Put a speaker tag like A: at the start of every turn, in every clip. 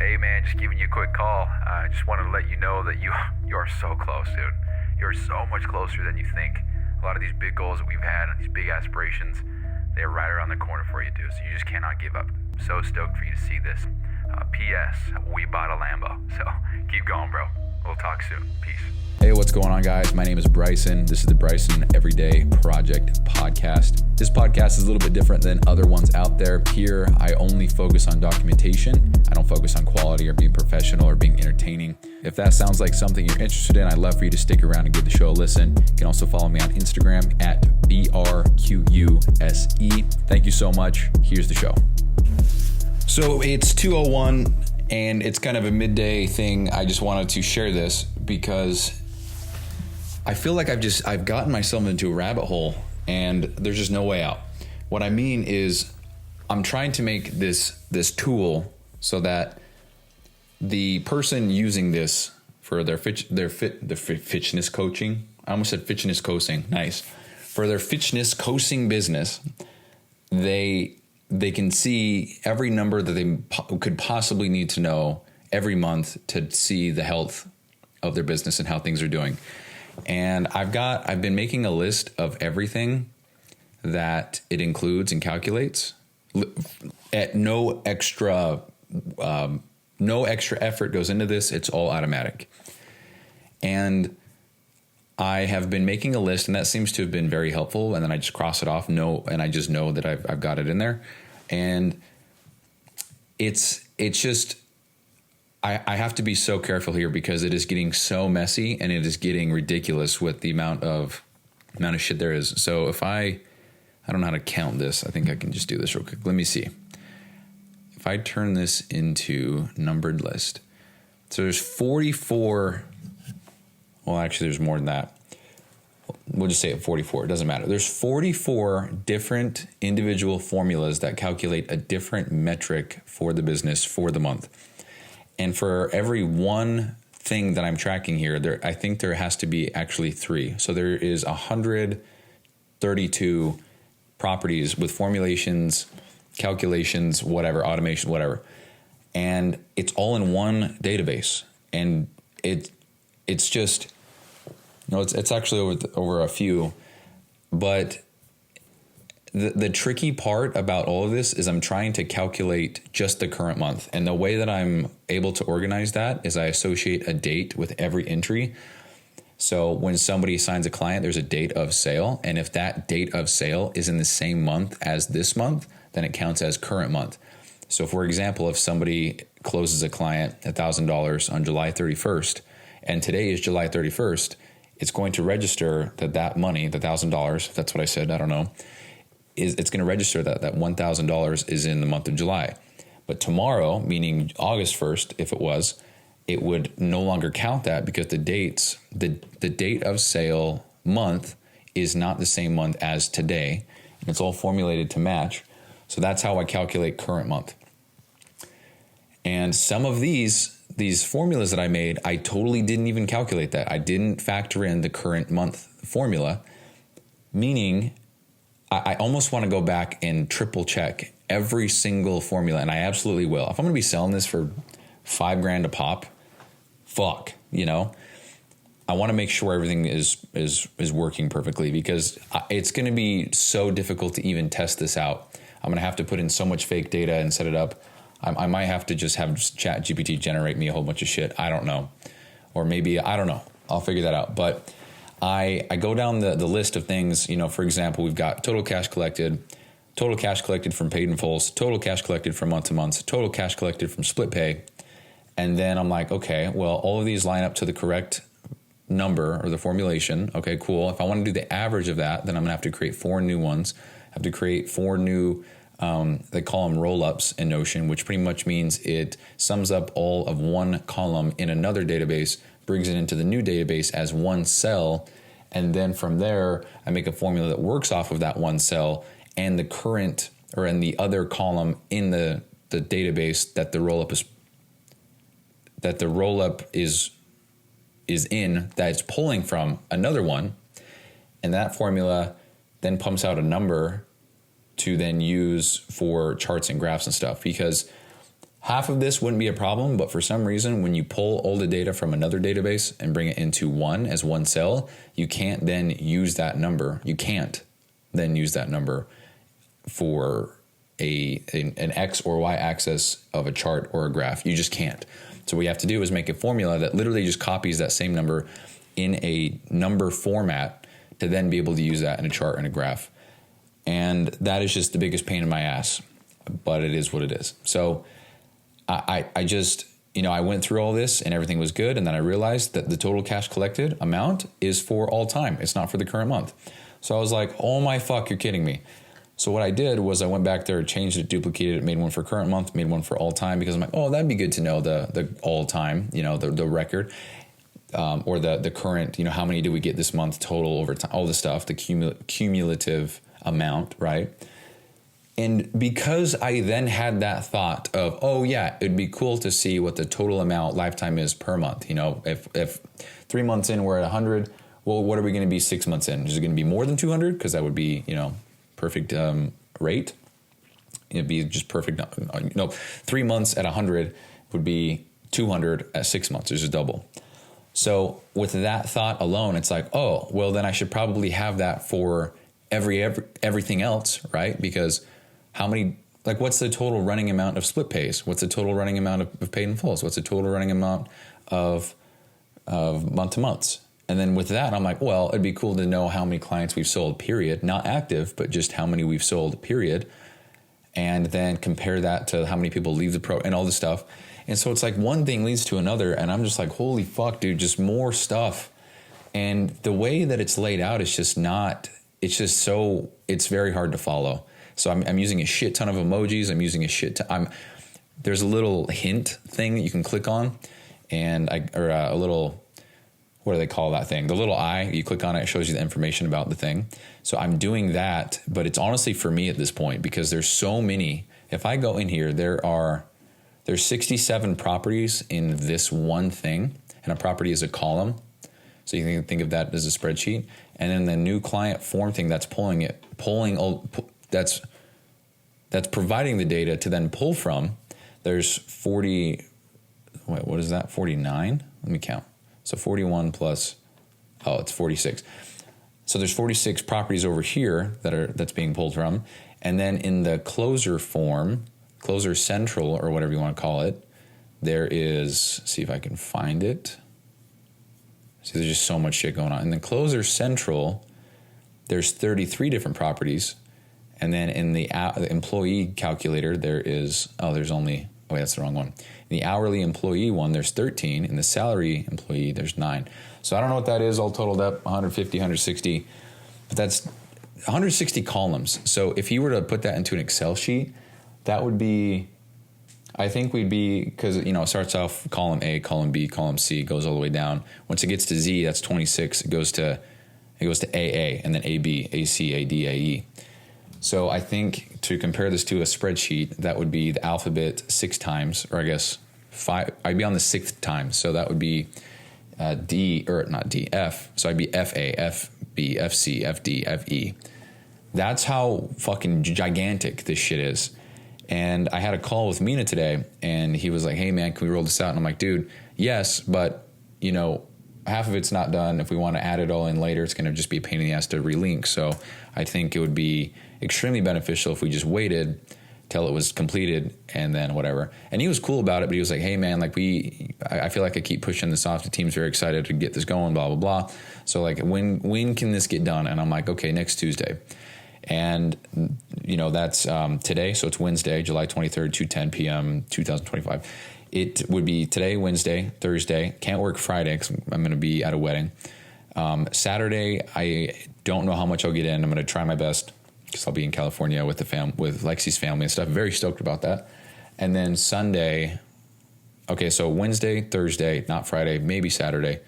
A: Hey man, just giving you a quick call. I just wanted to let you know that you are so close, dude. You're so much closer than you think. A lot of these big goals that we've had and these big aspirations, they're right around the corner for you, dude. So you just cannot give up. So stoked for you to see this. P.S. We bought a Lambo. So keep going, bro. We'll talk soon. Peace.
B: Hey, what's going on, guys? My name is Bryson. This is the Bryson Everyday Project podcast. This podcast is a little bit different than other ones out there. Here, I only focus on documentation. I don't focus on quality or being professional or being entertaining. If that sounds like something you're interested in, I'd love for you to stick around and give the show a listen. You can also follow me on Instagram at BRQUSE. Thank you so much. Here's the show. So it's 2:01 and it's kind of a midday thing. I just wanted to share this because I feel like I've gotten myself into a rabbit hole and there's just no way out. What I mean is I'm trying to make this tool so that the person using this for their fitness coaching, I almost said fitness coaching, nice. For their fitness coaching business, they can see every number that they could possibly need to know every month to see the health of their business and how things are doing. And I've been making a list of everything that it includes and calculates at no extra effort goes into this. It's all automatic. And I have been making a list, and that seems to have been very helpful. And then I just cross it off. And I just know that I've got it in there. And it's just, I have to be so careful here because it is getting so messy and it is getting ridiculous with the amount of shit there is. So if I don't know how to count this. I think I can just do this real quick. Let me see. If I turn this into numbered list. So there's 44. Well, actually there's more than that. We'll just say it 44. It doesn't matter. There's 44 different individual formulas that calculate a different metric for the business for the month. And for every one thing that I'm tracking here, I think there has to be actually 3. So there is 132 properties with formulations, calculations, whatever, automation, whatever. And it's all in one database. And it's just, it's actually over a few. But the tricky part about all of this is I'm trying to calculate just the current month. And the way that I'm able to organize that is I associate a date with every entry. So when somebody signs a client, there's a date of sale. And if that date of sale is in the same month as this month, then it counts as current month. So for example, if somebody closes a client $1,000 on July 31st, and today is July 31st, it's going to register that money, the $1,000, if that's what I said, I don't know, it's going to register that $1,000 is in the month of July. But tomorrow, meaning August 1st, if it would no longer count that because the date of sale month is not the same month as today. And it's all formulated to match. So that's how I calculate current month. And some of these formulas that I made, I totally didn't even calculate that. I didn't factor in the current month formula, meaning I almost want to go back and triple check every single formula, and I absolutely will. If I'm going to be selling this for $5,000 a pop, I want to make sure everything is working perfectly because it's going to be so difficult to even test this out. I'm going to have to put in so much fake data and set it up. I might have to just have ChatGPT generate me a whole bunch of shit. I don't know. Or maybe, I don't know. I'll figure that out. But I go down the list of things, for example, we've got total cash collected from paid in fulls, total cash collected from month to month, total cash collected from split pay. And then I'm like, okay, well, all of these line up to the correct number or the formulation. Okay, cool. If I want to do the average of that, then I'm gonna have to create 4 new ones. I have to create 4 new, they call them rollups in Notion, which pretty much means it sums up all of one column in another database, brings it into the new database as one cell, and then from there I make a formula that works off of that one cell and the current or in the other column in the database that the rollup is in, that it's pulling from another one, and that formula then pumps out a number to then use for charts and graphs and stuff. Because half of this wouldn't be a problem, but for some reason, when you pull all the data from another database and bring it into one as one cell, you can't then use that number. You can't then use that number for an X or Y axis of a chart or a graph. You just can't. So what you have to do is make a formula that literally just copies that same number in a number format to then be able to use that in a chart and a graph. And that is just the biggest pain in my ass, but it is what it is. So I just, I went through all this and everything was good. And then I realized that the total cash collected amount is for all time. It's not for the current month. So I was like, oh my fuck, you're kidding me. So what I did was I went back there, changed it, duplicated it, made one for current month, made one for all time, because I'm like, oh, that'd be good to know the all time, the record, or the current, how many do we get this month total over time, all the stuff, the cumulative amount, right? And because I then had that thought of, oh yeah, it'd be cool to see what the total amount lifetime is per month. If 3 months in we're at 100, well, what are we going to be 6 months in? Is it going to be more than 200? Because that would be, perfect rate. It'd be just perfect. 3 months at 100 would be 200 at 6 months. There's a double. So with that thought alone, it's like, oh, well, then I should probably have that for everything else, right? Because how many, what's the total running amount of split pays? What's the total running amount of paid in fulls? What's the total running amount of month to months? And then with that, I'm like, well, it'd be cool to know how many clients we've sold, period. Not active, but just how many we've sold, period. And then compare that to how many people leave the pro and all this stuff. And so it's like one thing leads to another. And I'm just like, holy fuck, dude, just more stuff. And the way that it's laid out is just not, it's very hard to follow. So I'm using a shit ton of emojis. I'm using a shit ton. There's a little hint thing that you can click on, a little, what do they call that thing? The little eye, you click on it, it shows you the information about the thing. So I'm doing that, but it's honestly for me at this point, because there's so many. If I go in here, there's 67 properties in this one thing, and a property is a column. So you can think of that as a spreadsheet. And then the new client form thing that's that's providing the data to then pull from, there's 40, what is that? 49? Let me count. So 41 plus, it's 46. So there's 46 properties over here that's being pulled from. And then in the closer form, closer central, or whatever you want to call it, there is, see if I can find it. See, there's just so much shit going on. In the closer central, there's 33 different properties. And then in the employee calculator, that's the wrong one. In the hourly employee one, there's 13. In the salary employee, there's 9. So I don't know what that is all totaled up, 150, 160. But that's 160 columns. So if you were to put that into an Excel sheet, that would be, I think we'd be, because, it starts off column A, column B, column C, goes all the way down. Once it gets to Z, that's 26. It goes to AA, and then AB, AC, AD, AE. So I think to compare this to a spreadsheet, that would be the alphabet 6 times, or I guess 5. I'd be on the 6th time. So that would be F. So I'd be FA, FB, FC, FD, FE. That's how fucking gigantic this shit is. And I had a call with Mina today, and he was like, hey man, can we roll this out? And I'm like, dude, yes, but half of it's not done. If we want to add it all in later, it's going to just be a pain in the ass to relink. So I think it would be extremely beneficial if we just waited till it was completed and then whatever. And he was cool about it, but he was like, hey man, I feel like I keep pushing this off. The team's very excited to get this going, blah, blah, blah. So when can this get done? And I'm like, okay, next Tuesday. And, that's today. So it's Wednesday, July 23rd, 2:10 p.m., 2025. It would be today, Wednesday, Thursday. Can't work Friday because I'm going to be at a wedding. Saturday, I don't know how much I'll get in. I'm going to try my best because I'll be in California with with Lexi's family and stuff. Very stoked about that. And then Sunday, okay, so Wednesday, Thursday, not Friday, maybe Saturday,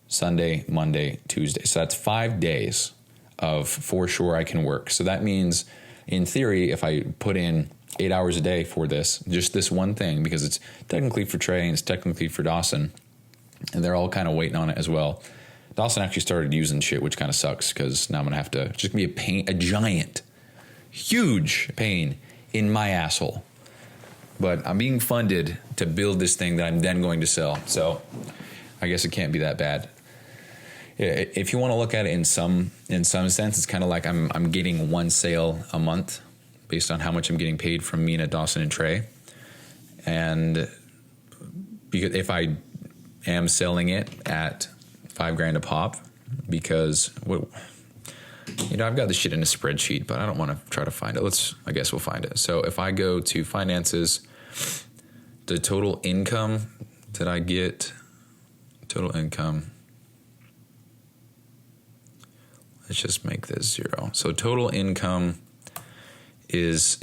B: Sunday, Monday, Tuesday. So that's 5 days of for sure I can work. So that means, in theory, if I put in 8 hours a day for this, just this one thing, because it's technically for Trey and it's technically for Dawson, and they're all kind of waiting on it as well. Dawson actually started using shit, which kind of sucks because now I'm going to have to, it's just going to be a giant, huge pain in my asshole. but I'm being funded to build this thing that I'm then going to sell. So I guess it can't be that bad. If you want to look at it in some sense, it's kind of like I'm getting one sale a month based on how much I'm getting paid from Mina, Dawson, and Trey. And because if I am selling it at $5,000 a pop, because I've got this shit in a spreadsheet, but I don't want to try to find it. I guess we'll find it. So if I go to finances, the total income that I get, total income, let's just make this 0. So total income is,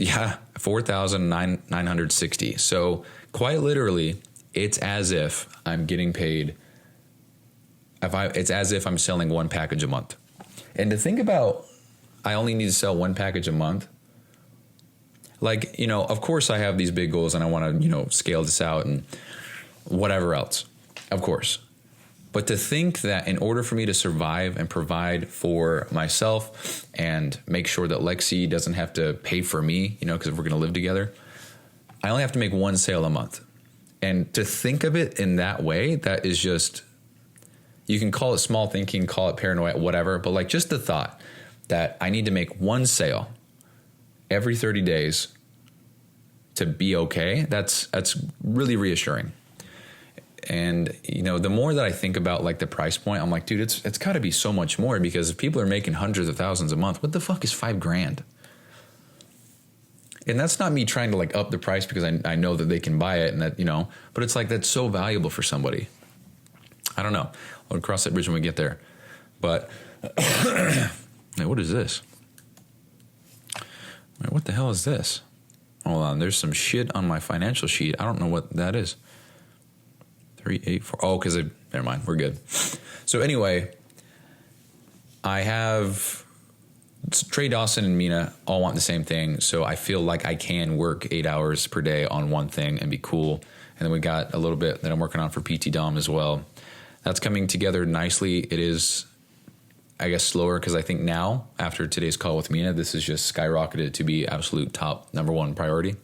B: 4,960. So quite literally, it's as if I'm getting paid. It's as if I'm selling one package a month. And to think about, I only need to sell one package a month. Like, of course I have these big goals and I want to, scale this out and whatever else, of course. But to think that in order for me to survive and provide for myself and make sure that Lexi doesn't have to pay for me, because we're going to live together, I only have to make one sale a month. And to think of it in that way, that is just, you can call it small thinking, call it paranoia, whatever. But like just the thought that I need to make one sale every 30 days to be okay, that's really reassuring. And, the more that I think about like the price point, I'm like, dude, it's got to be so much more, because if people are making hundreds of thousands a month, what the fuck is $5,000? And that's not me trying to like up the price because I know that they can buy it and that, but it's like, that's so valuable for somebody. I don't know. I'll cross that bridge when we get there. But wait, what is this? Wait, what the hell is this? Hold on. There's some shit on my financial sheet. I don't know what that is. 384. Oh, because never mind. We're good. So anyway, I have Trey, Dawson, and Mina all want the same thing. So I feel like I can work 8 hours per day on one thing and be cool. And then we got a little bit that I'm working on for PT Dom as well. That's coming together nicely. It is, I guess, slower because I think now, after today's call with Mina, this is just skyrocketed to be absolute top number one priority.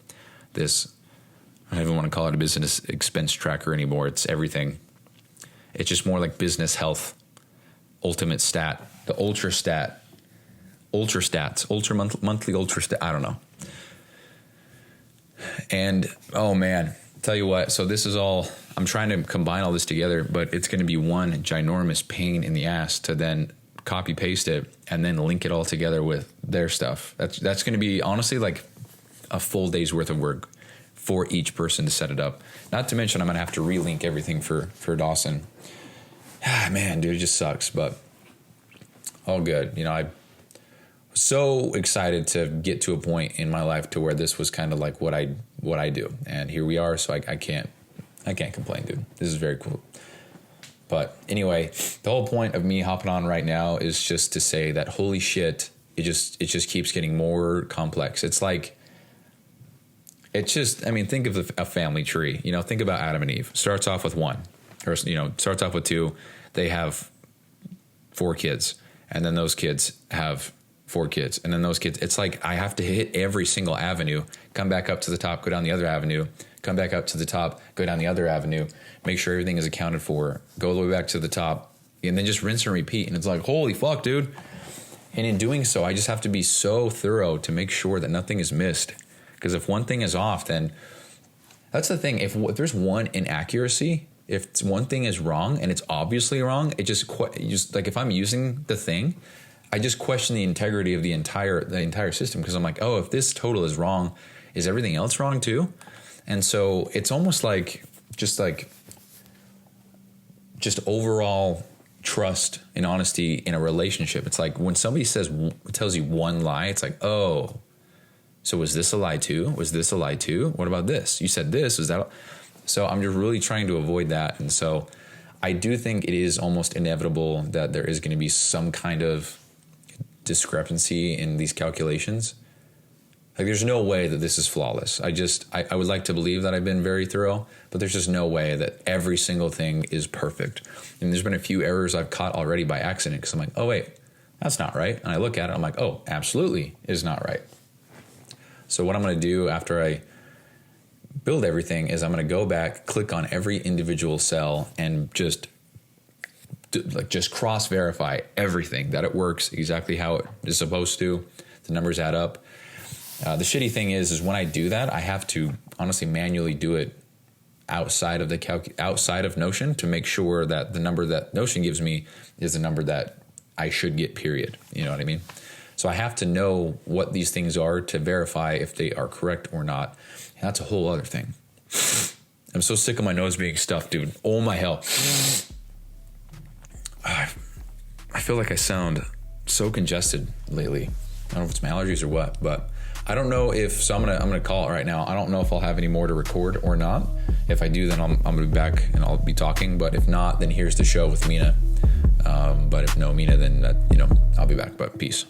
B: This, I don't even want to call it a business expense tracker anymore. It's everything. It's just more like business health, ultimate stat, the ultra stats, monthly ultra stat. I don't know. And, oh man, tell you what. So this is all, I'm trying to combine all this together, but it's going to be one ginormous pain in the ass to then copy paste it and then link it all together with their stuff. That's going to be honestly like a full day's worth of work for each person to set it up. Not to mention I'm going to have to relink everything for Dawson. Man, dude, it just sucks, but all good. I was so excited to get to a point in my life to where this was kind of like what I do. And here we are. So I can't complain, dude. This is very cool. But anyway, the whole point of me hopping on right now is just to say that holy shit, it just keeps getting more complex. It's like, think of a family tree. Think about Adam and Eve. Starts off with one, or starts off with two. They have 4 kids, and then those kids have 4 kids, and then those kids. It's like I have to hit every single avenue, come back up to the top, go down the other avenue, come back up to the top, go down the other avenue, make sure everything is accounted for, go all the way back to the top, and then just rinse and repeat. And it's like, holy fuck, dude. And in doing so, I just have to be so thorough to make sure that nothing is missed. Because if one thing is off, then that's the thing. If there's one inaccuracy, if one thing is wrong and it's obviously wrong, it just like if I'm using the thing, I just question the integrity of the entire system, because I'm like, oh, if this total is wrong, is everything else wrong too? And so it's almost like just overall trust and honesty in a relationship. It's like when somebody tells you one lie, it's like, oh, so was this a lie too? Was this a lie too? What about this? You said this, is that? So I'm just really trying to avoid that. And so I do think it is almost inevitable that there is going to be some kind of discrepancy in these calculations. Like there's no way that this is flawless. I would like to believe that I've been very thorough, but there's just no way that every single thing is perfect. And there's been a few errors I've caught already by accident, because I'm like, oh wait, that's not right. And I look at it, I'm like, oh, absolutely is not right. So what I'm going to do after I build everything is I'm going to go back, click on every individual cell, and just cross verify everything, that it works exactly how it is supposed to. The numbers add up. The shitty thing is when I do that, I have to honestly manually do it outside of outside of Notion to make sure that the number that Notion gives me is the number that I should get, period. You know what I mean? So I have to know what these things are to verify if they are correct or not. And that's a whole other thing. I'm so sick of my nose being stuffed, dude. Oh my hell. I feel like I sound so congested lately. I don't know if it's my allergies or what, but I don't know if, so I'm gonna call it right now. I don't know if I'll have any more to record or not. If I do, then I'm gonna be back and I'll be talking. But if not, then here's the show with Mina. But if no Mina, then I'll be back. But peace.